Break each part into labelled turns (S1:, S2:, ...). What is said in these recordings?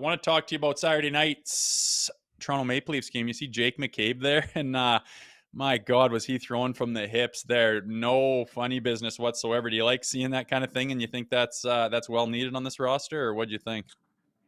S1: want to talk to you about Saturday night's Toronto Maple Leafs game. You see Jake McCabe there, and my God, was he throwing from the hips there? No funny business whatsoever. Do you like seeing that kind of thing, and you think that's well needed on this roster, or what do you think?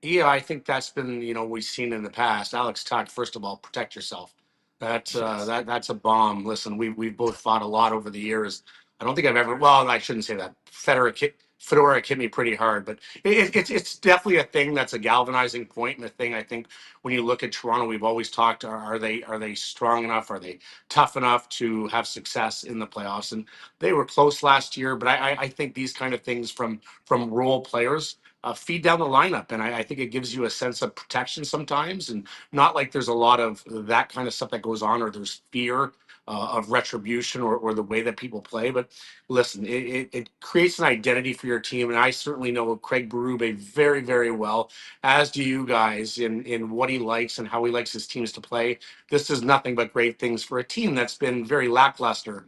S2: Yeah, I think that's been, we've seen in the past. Alex Tuch, first of all, protect yourself.
S1: Yes.
S2: That's a bomb. Listen, we've both fought a lot over the years. I don't think I've ever. Well, I shouldn't say that. Fedora hit me pretty hard, but it's definitely a thing that's a galvanizing point and a thing. I think when you look at Toronto, we've always talked: are they strong enough? Are they tough enough to have success in the playoffs? And they were close last year, but I think these kind of things from role players feed down the lineup. And I think it gives you a sense of protection sometimes, and not like there's a lot of that kind of stuff that goes on, or there's fear of retribution, or the way that people play. But listen, it creates an identity for your team. And I certainly know Craig Berube very, very well, as do you guys, in what he likes and how he likes his teams to play. This is nothing but great things for a team that's been very lackluster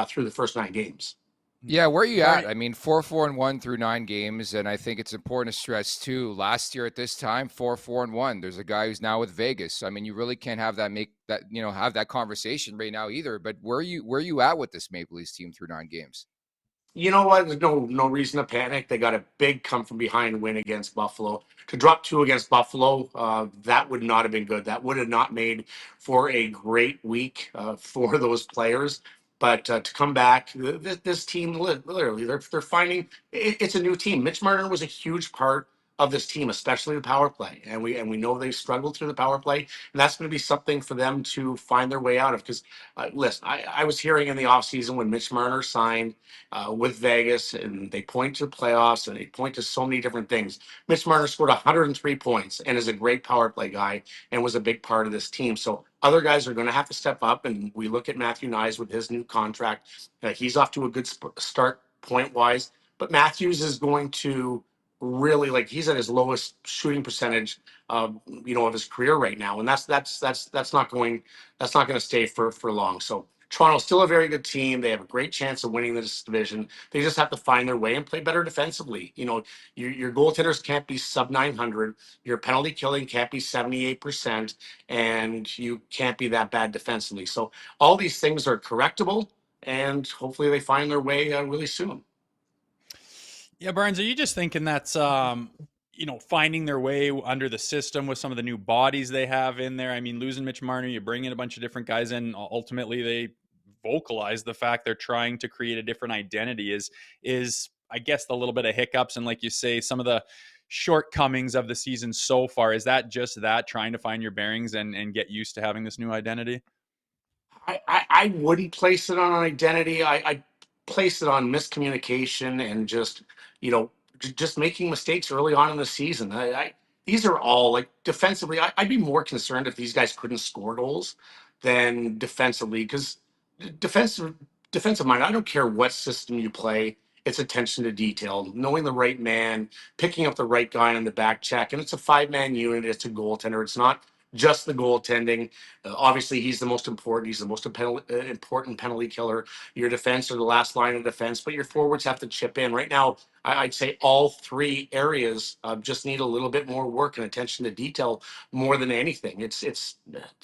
S2: through the first 9 games.
S3: Yeah, where are you
S1: Barney,
S3: at? I mean, 4-4-1 through 9 games, and I think it's important to stress too. Last year at this time, 4-4-1. There's a guy who's now with Vegas. I mean, you really can't have that conversation right now either. But where are you at with this Maple Leafs team through 9 games?
S2: You know what? There's no reason to panic. They got a big come from behind win against Buffalo. To drop two against Buffalo, that would not have been good. That would have not made for a great week for those players. But to come back, this team literally they're finding it's a new team. Mitch Marner was a huge part of this team, especially the power play, and we know they struggled through the power play, and that's going to be something for them to find their way out of. Because listen, I was hearing in the offseason when Mitch Marner signed with Vegas, and they point to the playoffs and they point to so many different things. Mitch Marner scored 103 points and is a great power play guy and was a big part of this team. So other guys are going to have to step up. And we look at Matthew Nyes with his new contract. He's off to a good start point wise, but Matthews is going to really, like, he's at his lowest shooting percentage of his career right now, and that's not going to stay for long. So Toronto's still a very good team. They have a great chance of winning this division. They just have to find their way and play better defensively. Your goaltenders can't be sub 900. Your penalty killing can't be 78%, and you can't be that bad defensively. So all these things are correctable, and hopefully they find their way really soon.
S1: Yeah, Barnes, are you just thinking that's finding their way under the system with some of the new bodies they have in there? I mean, losing Mitch Marner, you bring in a bunch of different guys in. Ultimately, they vocalize the fact they're trying to create a different identity. Is I guess the little bit of hiccups and, like you say, some of the shortcomings of the season so far. Is that just that, trying to find your bearings and get used to having this new identity?
S2: I wouldn't place it on an identity. I place it on miscommunication and just just making mistakes early on in the season. These are all, like, defensively. I'd be more concerned if these guys couldn't score goals than defensively, because defensive defensive mind. I don't care what system you play. It's attention to detail, knowing the right man, picking up the right guy on the back check, and it's a 5-man unit. It's a goaltender. It's not just the goaltending. Obviously, he's the most important. He's the most important penalty killer. Your defense are the last line of defense, but your forwards have to chip in. Right now, I'd say all three areas just need a little bit more work and attention to detail more than anything.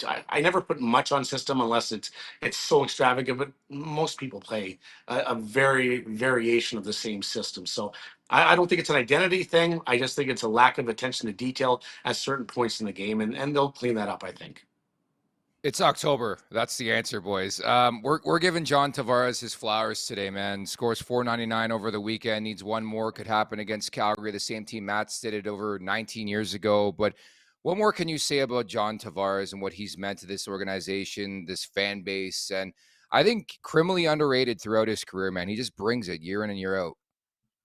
S2: I never put much on system unless it's so extravagant, but most people play a very variation of the same system. So I don't think it's an identity thing. I just think it's a lack of attention to detail at certain points in the game, and they'll clean that up, I think.
S3: It's October. That's the answer, boys. We're giving John Tavares his flowers today, man. Scores .499 over the weekend. Needs one more. Could happen against Calgary. The same team Mats did it over 19 years ago. But what more can you say about John Tavares and what he's meant to this organization, this fan base? And I think criminally underrated throughout his career, man. He just brings it year in and year out.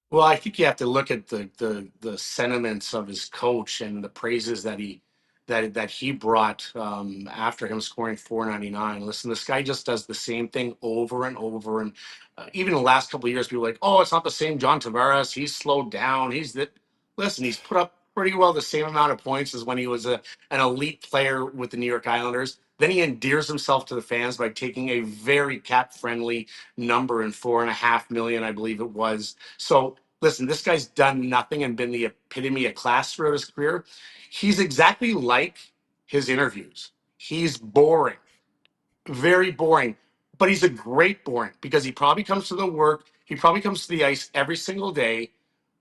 S2: Well, I think you have to look at the sentiments of his coach and the praises that he brought after him scoring 499. Listen, this guy just does the same thing over and over, and even in the last couple of years, people are like, "Oh, it's not the same John Tavares. He's slowed down. He's that." Listen, he's put up pretty well the same amount of points as when he was an elite player with the New York Islanders. Then he endears himself to the fans by taking a very cap friendly number in 4.5 million, I believe it was. So listen, this guy's done nothing and been the epitome of class throughout his career. He's exactly like his interviews. He's boring, very boring, but he's a great boring because he probably comes to the work. He probably comes to the ice every single day,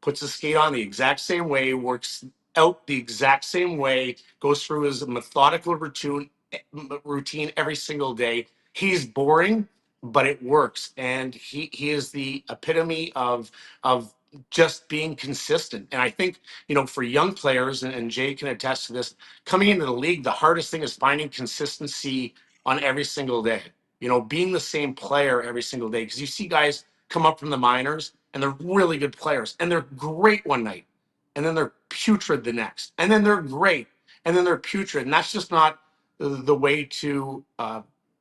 S2: puts his skate on the exact same way, works out the exact same way, goes through his methodical routine every single day. He's boring, but it works, and he is the epitome of just being consistent. And I think, for young players, and Jay can attest to this, coming into the league, the hardest thing is finding consistency on every single day. Being the same player every single day. Because you see guys come up from the minors and they're really good players and they're great one night and then they're putrid the next. And then they're great and then they're putrid. And that's just not the way to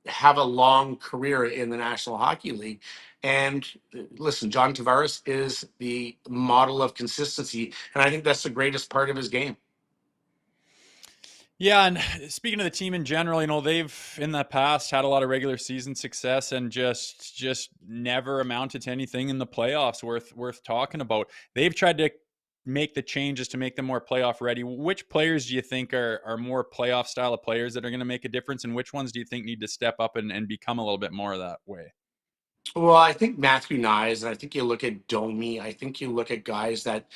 S2: have a long career in the National Hockey League. And listen, John Tavares is the model of consistency. And I think that's the greatest part of his game.
S1: Yeah, and speaking of the team in general, they've in the past had a lot of regular season success and just never amounted to anything in the playoffs worth talking about. They've tried to make the changes to make them more playoff ready. Which players do you think are more playoff style of players that are going to make a difference, and which ones do you think need to step up and become a little bit more that way?
S2: Well, I think Matthew Nyes, and I think you look at Domi. I think you look at guys that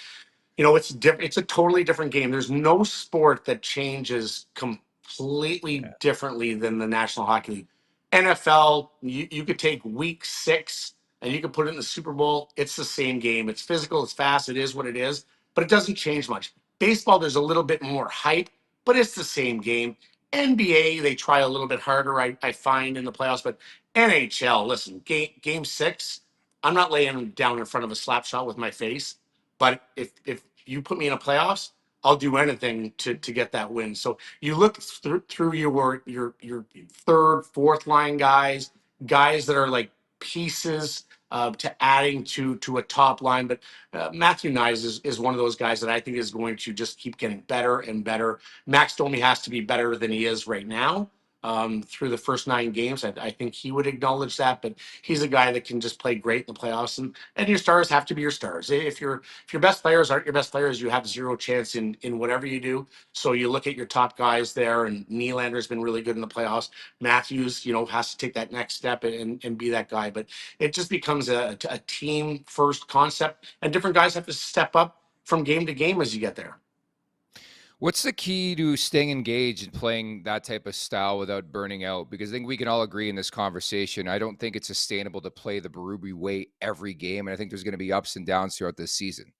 S2: it's different. It's a totally different game. There's no sport that changes completely differently than the National Hockey League. NFL, you could take week 6 and you could put it in the Super Bowl. It's the same game. It's physical. It's fast. It is what it is, but it doesn't change much. Baseball, there's a little bit more hype, but it's the same game. NBA, they try a little bit harder, I find, in the playoffs, but NHL, listen, game 6, I'm not laying down in front of a slap shot with my face. But if you put me in a playoffs, I'll do anything to get that win. So you look through your third, fourth line guys that are like pieces to adding to a top line. But Matthew Nyes is one of those guys that I think is going to just keep getting better and better. Max Domi has to be better than he is right now. Through the first 9 games, I think he would acknowledge that. But he's a guy that can just play great in the playoffs, and your stars have to be your stars. If your best players aren't your best players, you have zero chance in whatever you do. So you look at your top guys there, and Nylander's been really good in the playoffs. Matthews, has to take that next step and be that guy. But it just becomes a team first concept, and different guys have to step up from game to game as you get there.
S3: What's the key to staying engaged and playing that type of style without burning out? Because I think we can all agree in this conversation, I don't think it's sustainable to play the Berube way every game. And I think there's going to be ups and downs throughout this season.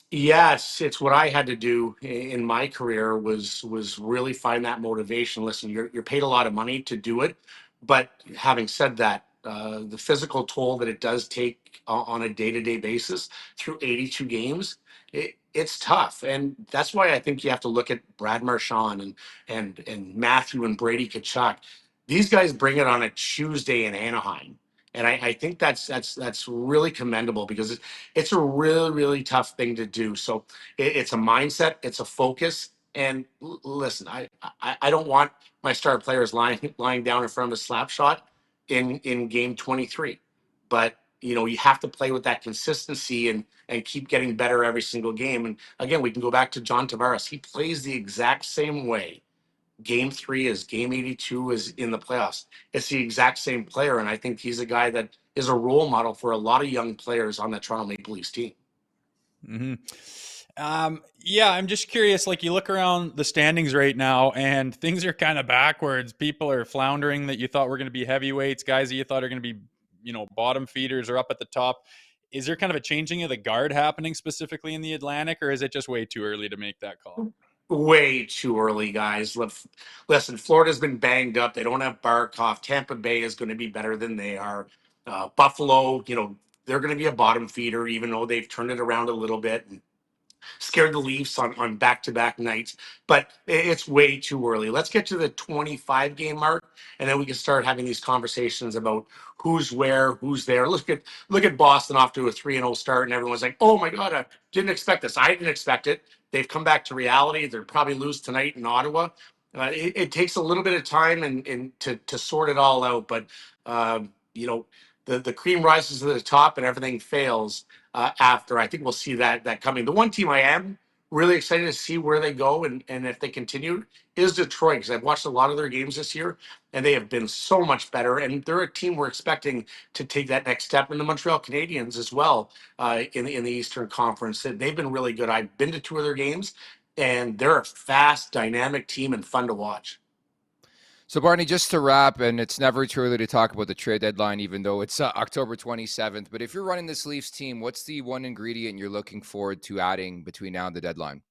S2: Yes, it's what I had to do in my career was really find that motivation. Listen, you're paid a lot of money to do it, but having said that, the physical toll that it does take on a day-to-day basis through 82 games, it's tough, and that's why I think you have to look at Brad Marchand and Matthew and Brady Tkachuk. These guys bring it on a Tuesday in Anaheim, and I think that's really commendable because it's a really, really tough thing to do. So it's a mindset, it's a focus. And listen, I don't want my star players lying down in front of a slap shot in game 23. But you have to play with that consistency and keep getting better every single game. And again, we can go back to John Tavares. He plays the exact same way. Game 3 is game 82 is in the playoffs. It's the exact same player, and I think he's a guy that is a role model for a lot of young players on the Toronto Maple Leafs team.
S1: Mm-hmm. Yeah, I'm just curious. Like, you look around the standings right now, and things are kind of backwards. People are floundering that you thought were going to be heavyweights. Guys that you thought are going to be, bottom feeders are up at the top. Is there kind of a changing of the guard happening specifically in the Atlantic, or is it just way too early to make that call?
S2: Way too early, guys. Listen, Florida's been banged up. They don't have Barkov. Tampa Bay is going to be better than they are. Buffalo, they're going to be a bottom feeder, even though they've turned it around a little bit. And scared the Leafs on back-to-back nights, but it's way too early. Let's get to the 25 game mark, and then we can start having these conversations about who's where, who's there. Look at Boston off to a 3-0 start, and everyone's like, "Oh my God, I didn't expect this." I didn't expect it. They've come back to reality. They'll probably lose tonight in Ottawa. It takes a little bit of time and to sort it all out, but you know the cream rises to the top and everything fails after. I think we'll see that coming. The one team I am really excited to see where they go and if they continue is Detroit, because I've watched a lot of their games this year and they have been so much better. And they're a team we're expecting to take that next step. And the Montreal Canadiens as well in the Eastern Conference. They've been really good. I've been to 2 of their games, and they're a fast, dynamic team and fun to watch.
S3: So, Barney, just to wrap, and it's never too early to talk about the trade deadline, even though it's October 27th. But if you're running this Leafs team, what's the one ingredient you're looking forward to adding between now and the deadline?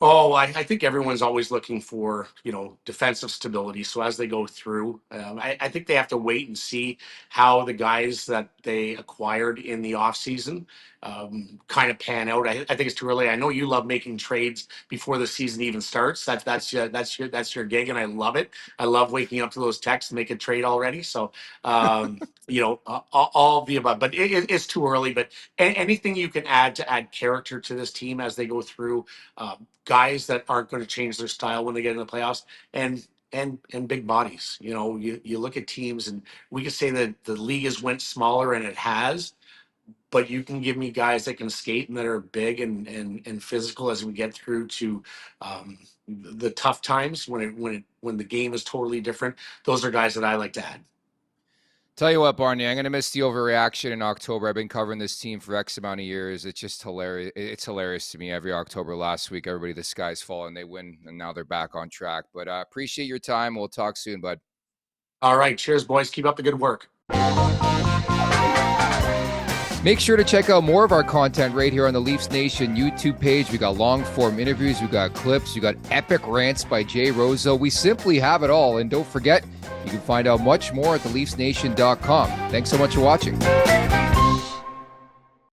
S2: Oh, I think everyone's always looking for, defensive stability. So as they go through, I think they have to wait and see how the guys that they acquired in the offseason kind of pan out. I think it's too early. I know you love making trades before the season even starts. That's your gig, and I love it. I love waking up to those texts, make a trade already. So, all of the above. But it's too early. But anything you can add to add character to this team as they go through. Guys that aren't going to change their style when they get in the playoffs, and big bodies. You look at teams, and we could say that the league has went smaller, and it has. But you can give me guys that can skate and that are big and physical as we get through to the tough times when the game is totally different. Those are guys that I like to add.
S3: Tell you what, Barney, I'm going to miss the overreaction in October. I've been covering this team for X amount of years. It's just hilarious. It's hilarious to me. Every October last week, everybody, the sky's falling. They win, and now they're back on track. But I appreciate your time. We'll talk soon, bud.
S2: All right. Cheers, boys. Keep up the good work.
S3: Make sure to check out more of our content right here on the Leafs Nation YouTube page. We got long-form interviews. We got clips. We got epic rants by Jay Rosehill. We simply have it all. And don't forget, you can find out much more at theleafsnation.com. Thanks so much for watching.